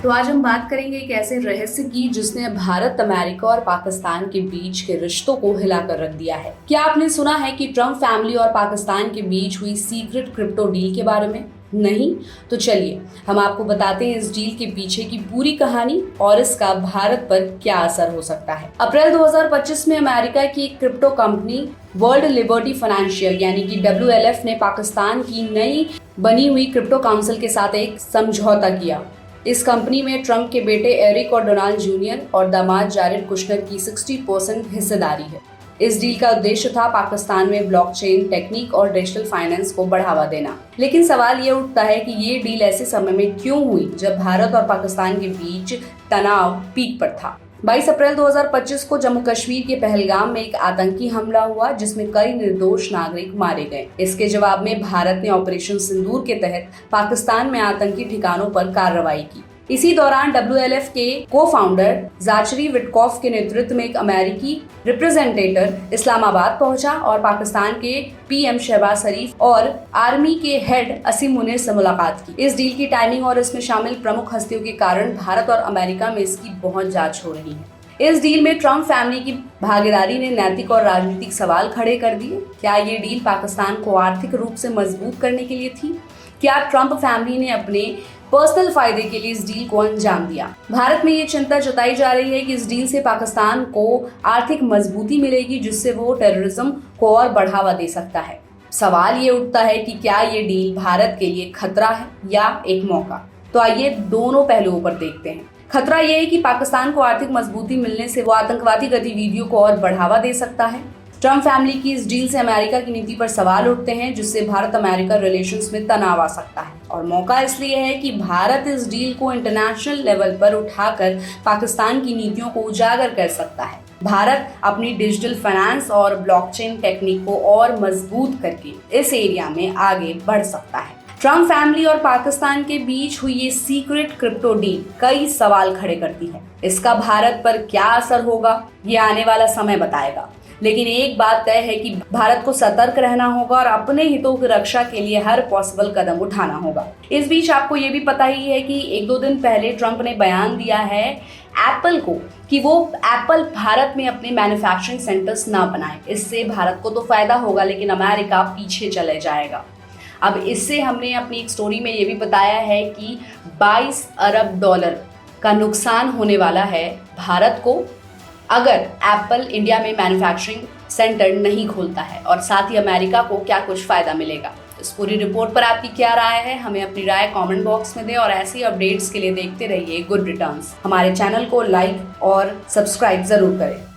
तो आज हम बात करेंगे एक ऐसे रहस्य की जिसने भारत, अमेरिका और पाकिस्तान के बीच के रिश्तों को हिलाकर रख दिया है। क्या आपने सुना है कि ट्रम्प फैमिली और पाकिस्तान के बीच हुई सीक्रेट क्रिप्टो डील के बारे में? नहीं? तो चलिए हम आपको बताते हैं इस डील के पीछे की पूरी कहानी और इसका भारत पर क्या असर हो सकता है। अप्रैल 2025 में अमेरिका की एक crypto company world liberty financial यानी कि WLF ने पाकिस्तान की नई बनी हुई क्रिप्टो काउंसिल के साथ एक समझौता किया। इस कंपनी में ट्रंप के बेटे एरिक और डोनाल्ड जूनियर और दामाद जारेड कुशनर की 60% हिस्सेदारी है। इस डील का उद्देश्य था पाकिस्तान में ब्लॉकचेन टेक्निक और डिजिटल फाइनेंस को बढ़ावा देना। लेकिन सवाल ये उठता है कि ये डील ऐसे समय में क्यों हुई जब भारत और पाकिस्तान के बीच तनाव पीक पर था। 22 अप्रैल 2025 को जम्मू कश्मीर के पहलगाम में एक आतंकी हमला हुआ जिसमें कई निर्दोष नागरिक मारे गए। इसके जवाब में भारत ने ऑपरेशन सिंदूर के तहत पाकिस्तान में आतंकी ठिकानों पर कार्रवाई की। इसी दौरान WLF के को-फाउंडर जाचरी विटकॉफ के नेतृत्व में एक अमेरिकी रिप्रेजेंटेटिव इस्लामाबाद पहुंचा और पाकिस्तान के PM शहबाज शरीफ और आर्मी के हेड असीम मुनीर से मुलाकात की। इस डील की टाइमिंग और इसमें शामिल प्रमुख हस्तियों के कारण भारत और अमेरिका में इसकी बहुत जांच हो रही है। इस डील में ट्रम्प फैमिली की भागीदारी ने नैतिक और राजनीतिक सवाल खड़े कर दिए। क्या ये डील पाकिस्तान को आर्थिक रूप से मजबूत करने के लिए थी? क्या ट्रम्प फैमिली ने अपने पर्सनल फायदे के लिए इस डील को अंजाम दिया? भारत में ये चिंता जताई जा रही है कि इस डील से पाकिस्तान को आर्थिक मजबूती मिलेगी जिससे वो टेररिज्म को और बढ़ावा दे सकता है। सवाल ये उठता है कि क्या ये डील भारत के लिए खतरा है या एक मौका? तो आइए दोनों पहलुओं पर देखते हैं। खतरा ये है कि पाकिस्तान को आर्थिक मजबूती मिलने से वो आतंकवादी गतिविधियों को और बढ़ावा दे सकता है। ट्रम्प फैमिली की इस डील से अमेरिका की नीति पर सवाल उठते हैं जिससे भारत अमेरिका रिलेशंस में तनाव आ सकता है। और मौका इसलिए है कि भारत इस डील को इंटरनेशनल लेवल पर उठाकर पाकिस्तान की नीतियों को उजागर कर सकता है। भारत अपनी डिजिटल फाइनेंस और ब्लॉकचेन टेक्निक को और मजबूत करके इस एरिया में आगे बढ़ सकता है। ट्रम्प फैमिली और पाकिस्तान के बीच हुई ये सीक्रेट क्रिप्टो डील कई सवाल खड़े करती है। इसका भारत पर क्या असर होगा ये आने वाला समय बताएगा। लेकिन एक बात तय है कि भारत को सतर्क रहना होगा और अपने हितों की रक्षा के लिए हर पॉसिबल कदम उठाना होगा। इस बीच आपको ये भी पता ही है कि 1-2 दिन पहले ट्रम्प ने बयान दिया है एप्पल को कि वो एप्पल भारत में अपने मैन्युफैक्चरिंग सेंटर्स ना बनाए। इससे भारत को तो फायदा होगा लेकिन अमेरिका पीछे चले जाएगा। अब इससे हमने अपनी एक स्टोरी में ये भी बताया है कि $22 अरब का नुकसान होने वाला है भारत को अगर एप्पल इंडिया में मैन्युफैक्चरिंग सेंटर नहीं खोलता है, और साथ ही अमेरिका को क्या कुछ फायदा मिलेगा। इस पूरी रिपोर्ट पर आपकी क्या राय है? हमें अपनी राय कमेंट बॉक्स में दें और ऐसी अपडेट्स के लिए देखते रहिए गुड रिटर्न्स। हमारे चैनल को लाइक और सब्सक्राइब जरूर करें।